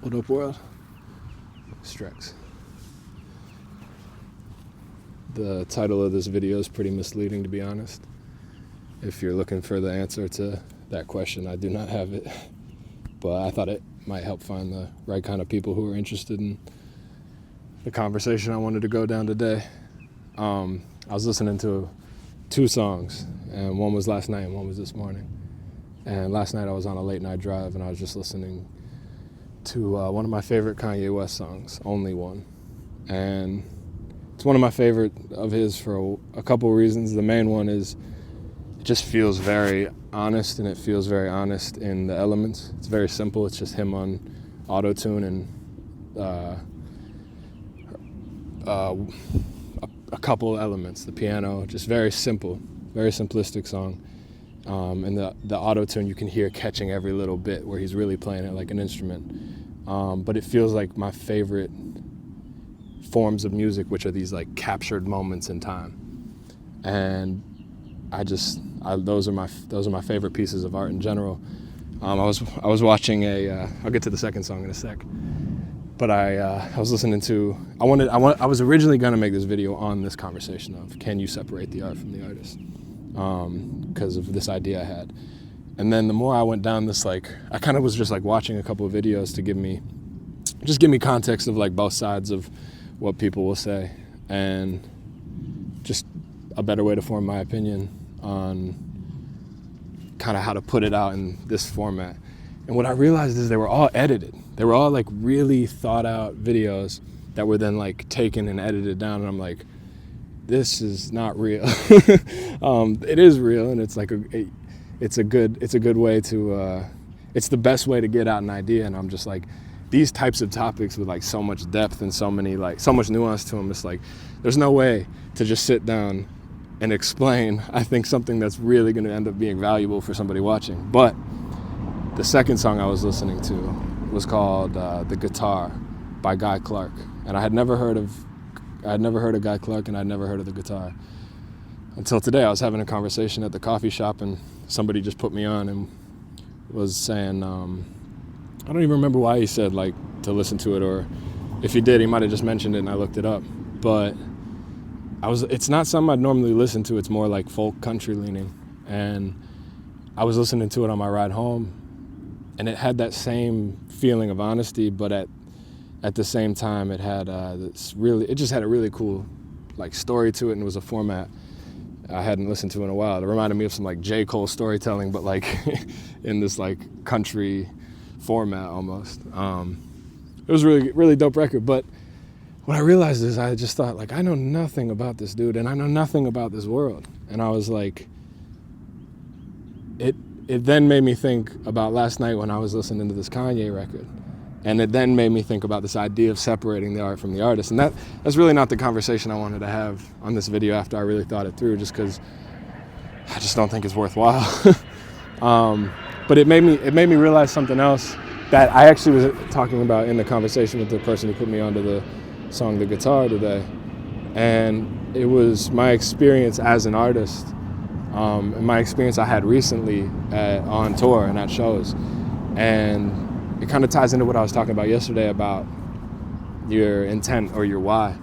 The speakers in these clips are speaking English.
What up, world? Strex. The title of this video is pretty misleading, to be honest. If you're looking for the answer to that question, I do not have it. But I thought it might help find the right kind of people who are interested in the conversation I wanted to go down today. I was listening to two songs, and one was last night and one was this morning. And last night I was on a late night drive and I was just listening to one of my favorite Kanye West songs, Only One. And it's one of my favorite of his for a couple reasons. The main one is it just feels very honest, and it feels very honest in the elements. It's very simple. It's just him on auto-tune and a couple elements, the piano, just very simple, very simplistic song. And the auto-tune you can hear catching every little bit where he's really playing it like an instrument. But it feels like my favorite forms of music, which are these like captured moments in time. And those are my favorite pieces of art in general. I was watching I'll get to the second song in a sec. But I was listening to, I was originally gonna make this video on this conversation of, can you separate the art from the artist? Because of this idea I had. And then the more I went down this, I kind of was just watching a couple of videos to give me context of both sides of what people will say, and just a better way to form my opinion on kind of how to put it out in this format. And what I realized is they were all edited. They were all really thought out videos that were then taken and edited down, and I'm like, this is not real. It is real, and it's it's a good way to it's the best way to get out an idea. And I'm just these types of topics with so much depth and so much nuance to them, it's there's no way to just sit down and explain, I think, something that's really going to end up being valuable for somebody watching. But the second song I was listening to was called The Guitar by Guy Clark, and I had never heard of Guy Clark, and I'd never heard of The Guitar until today. I was having a conversation at the coffee shop, and somebody just put me on and was saying, I don't even remember why he said to listen to it, or if he did, he might have just mentioned it and I looked it up. But it's not something I'd normally listen to. It's more folk country leaning, and I was listening to it on my ride home, and it had that same feeling of honesty, but at the same time, it had it just had a really cool story to it, and it was a format I hadn't listened to in a while. It reminded me of some J. Cole storytelling, but in this country format almost. It was really, really dope record. But what I realized is I just thought I know nothing about this dude, and I know nothing about this world. And I was it then made me think about last night when I was listening to this Kanye record. And it then made me think about this idea of separating the art from the artist. And that's really not the conversation I wanted to have on this video after I really thought it through, just because I just don't think it's worthwhile. But it made me realize something else that I actually was talking about in the conversation with the person who put me onto the song The Guitar today. And it was my experience as an artist, and my experience I had recently on tour and at shows. And it kind of ties into what I was talking about yesterday about your intent or your why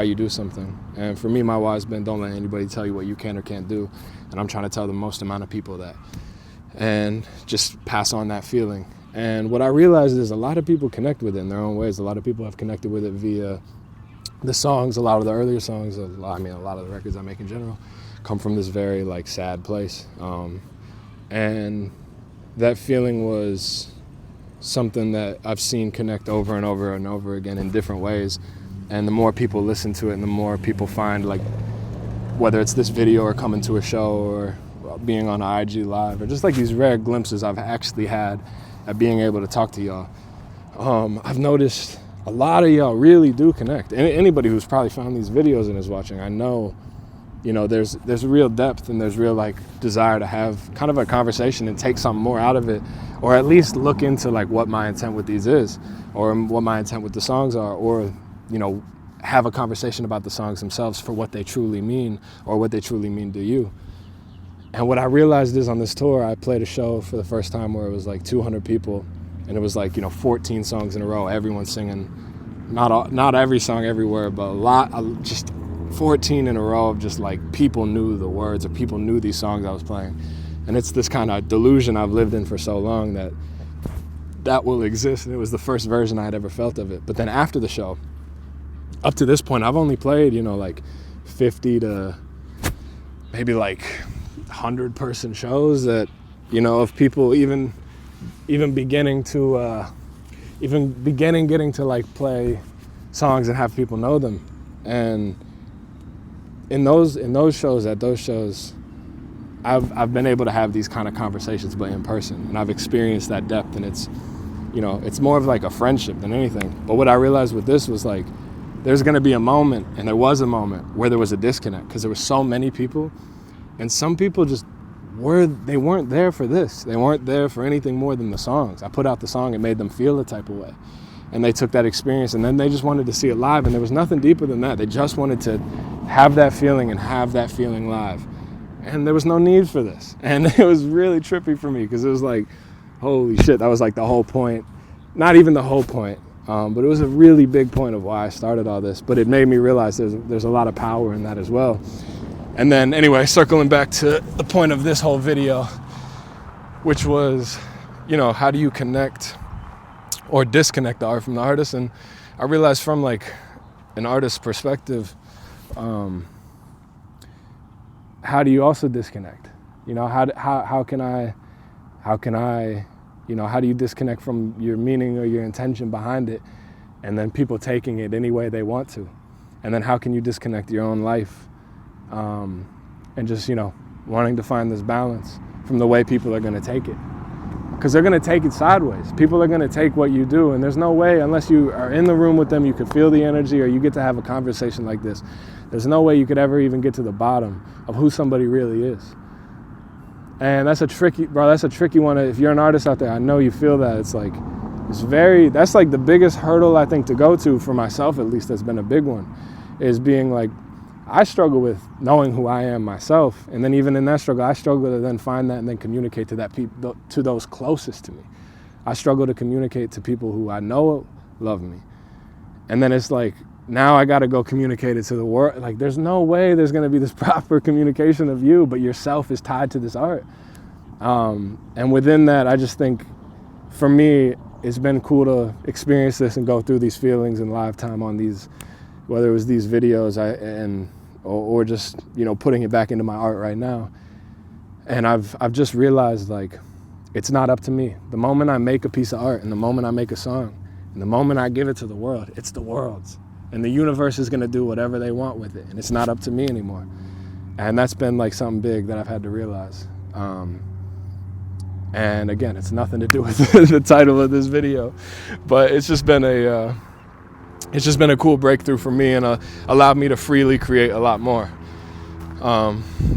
you do something. And for me, my why has been, don't let anybody tell you what you can or can't do. And I'm trying to tell the most amount of people that, and just pass on that feeling. And what I realized is a lot of people connect with it in their own ways. A lot of people have connected with it via the songs. A lot of the earlier songs, a lot of the records I make in general come from this very sad place. And that feeling was something that I've seen connect over and over and over again in different ways. And the more people listen to it, and the more people find, whether it's this video or coming to a show or being on IG Live, or just these rare glimpses I've actually had at being able to talk to y'all, I've noticed a lot of y'all really do connect. And anybody who's probably found these videos and is watching, I know, there's real depth, and there's real desire to have kind of a conversation and take something more out of it, or at least look into what my intent with these is, or what my intent with the songs are, or have a conversation about the songs themselves for what they truly mean, or what they truly mean to you. And what I realized is on this tour, I played a show for the first time where it was 200 people, and it was like, 14 songs in a row, everyone singing, not every song everywhere, but a lot, just 14 in a row of just like people knew the words or people knew these songs I was playing. And it's this kind of delusion I've lived in for so long that will exist. And it was the first version I had ever felt of it. But then after the show, up to this point, I've only played, like 50 to maybe like 100-person shows that, of people even beginning getting to like play songs and have people know them. And in those shows, at those shows, I've been able to have these kind of conversations, but in person, and I've experienced that depth, and it's, it's more of like a friendship than anything. But what I realized with this was like, there's going to be a moment, and there was a moment where there was a disconnect because there were so many people, and some people just they weren't there for this. They weren't there for anything more than the songs. I put out the song, it made them feel a type of way, and they took that experience, and then they just wanted to see it live, and there was nothing deeper than that. They just wanted to have that feeling and have that feeling live, and there was no need for this. And it was really trippy for me because it was like, holy shit, that was like the whole point. Not even the whole point, but it was a really big point of why I started all this. But it made me realize there's a lot of power in that as well. And then anyway, circling back to the point of this whole video, which was, how do you connect or disconnect the art from the artist? And I realized from like an artist's perspective, how do you also disconnect? How can I, how do you disconnect from your meaning or your intention behind it, and then people taking it any way they want to? And then how can you disconnect your own life and just, wanting to find this balance from the way people are going to take it? Because they're going to take it sideways. People are going to take what you do, and there's no way, unless you are in the room with them, you could feel the energy, or you get to have a conversation like this, there's no way you could ever even get to the bottom of who somebody really is. And that's a tricky one. If you're an artist out there, I know you feel that. It's like, that's like the biggest hurdle I think to go to, for myself at least, that's been a big one, is being like, I struggle with knowing who I am myself, and then even in that struggle, I struggle to then find that and then communicate to to those closest to me. I struggle to communicate to people who I know love me, and then it's like, now I got to go communicate it to the world. Like, there's no way there's going to be this proper communication of you, but yourself is tied to this art. And within that, I just think, for me, it's been cool to experience this and go through these feelings in live time on these, whether it was these videos or just, putting it back into my art right now. And I've just realized, like, it's not up to me. The moment I make a piece of art, and the moment I make a song, and the moment I give it to the world, it's the world's. And the universe is going to do whatever they want with it. And it's not up to me anymore. And that's been like something big that I've had to realize. And again, it's nothing to do with the title of this video, but it's just been a cool breakthrough for me, and allowed me to freely create a lot more.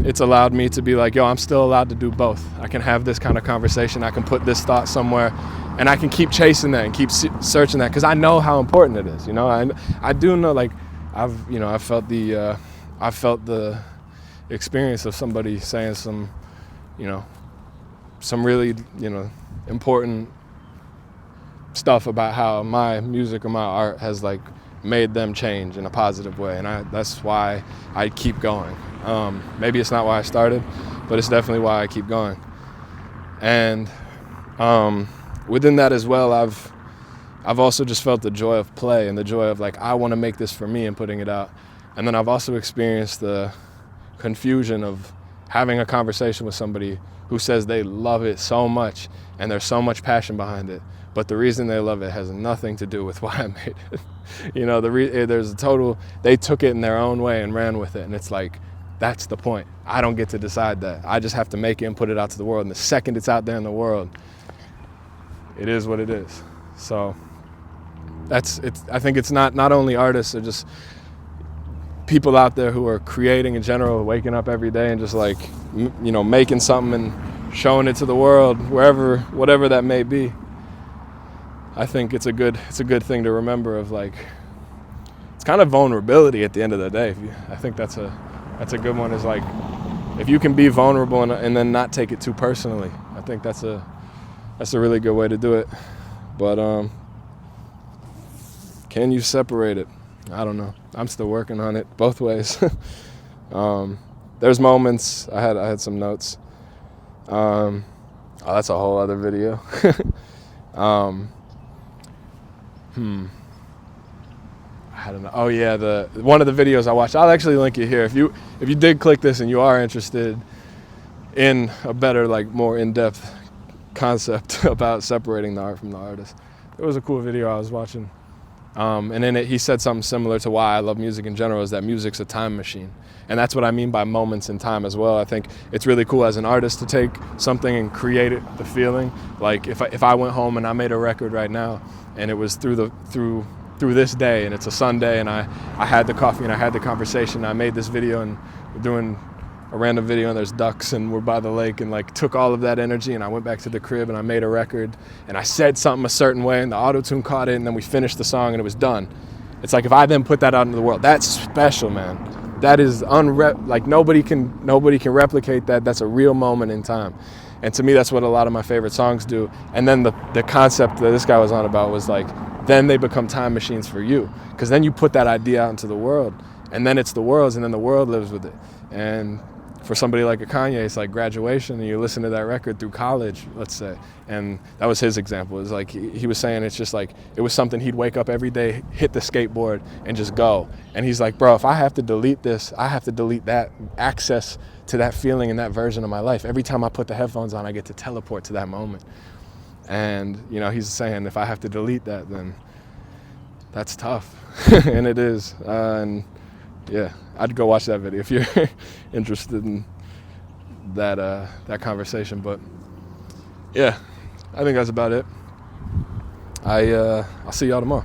It's allowed me to be like, yo, I'm still allowed to do both. I can have this kind of conversation. I can put this thought somewhere, and I can keep chasing that and keep searching that, because I know how important it is. I do know, like, I felt the experience of somebody saying some really, important stuff about how my music or my art has like made them change in a positive way, and that's why I keep going. Maybe it's not why I started, but it's definitely why I keep going. And within that as well, I've also just felt the joy of play and the joy of like, I want to make this for me and putting it out. And then I've also experienced the confusion of having a conversation with somebody who says they love it so much and there's so much passion behind it, but the reason they love it has nothing to do with why I made it. There's a total, they took it in their own way and ran with it, and it's like, that's the point. I don't get to decide that. I just have to make it and put it out to the world, and the second it's out there in the world, it is what it is. So I think it's not only artists or just people out there who are creating in general, waking up every day and just like, making something and showing it to the world, whatever that may be. I think it's a good thing to remember of like, it's kind of vulnerability at the end of the day. I think that's a good one, is like, if you can be vulnerable and then not take it too personally, I think that's a really good way to do it. But can you separate it? I don't know. I'm still working on it both ways. There's moments. I had some notes. Oh, that's a whole other video. I don't know. Oh yeah, the one of the videos I watched. I'll actually link it here. If you did click this and you are interested in a better, like, more in-depth concept about separating the art from the artist, it was a cool video I was watching. And in it, he said something similar to why I love music in general, is that music's a time machine. And that's what I mean by moments in time as well. I think it's really cool as an artist to take something and create it, the feeling. Like if I went home and I made a record right now, and it was through this day, and it's a Sunday, and I had the coffee and I had the conversation, I made this video, and we're doing a random video and there's ducks and we're by the lake, and like took all of that energy and I went back to the crib and I made a record and I said something a certain way and the auto-tune caught it and then we finished the song and it was done. It's like if I then put that out into the world, that's special, man. That is like nobody can replicate that. That's a real moment in time. And to me, that's what a lot of my favorite songs do. And then the concept that this guy was on about was like, then they become time machines for you. Because then you put that idea out into the world, and then it's the world's, and then the world lives with it. And for somebody like a Kanye, it's like graduation, and you listen to that record through college, let's say. And that was his example. It's like he was saying, it's just like it was something he'd wake up every day, hit the skateboard, and just go. And he's like, bro, if I have to delete this, I have to delete that access to that feeling and that version of my life. Every time I put the headphones on, I get to teleport to that moment. And, you know, he's saying if I have to delete that, then that's tough. And it is. And yeah, I'd go watch that video if you're interested in that conversation. But yeah, I think that's about it. I'll see y'all tomorrow.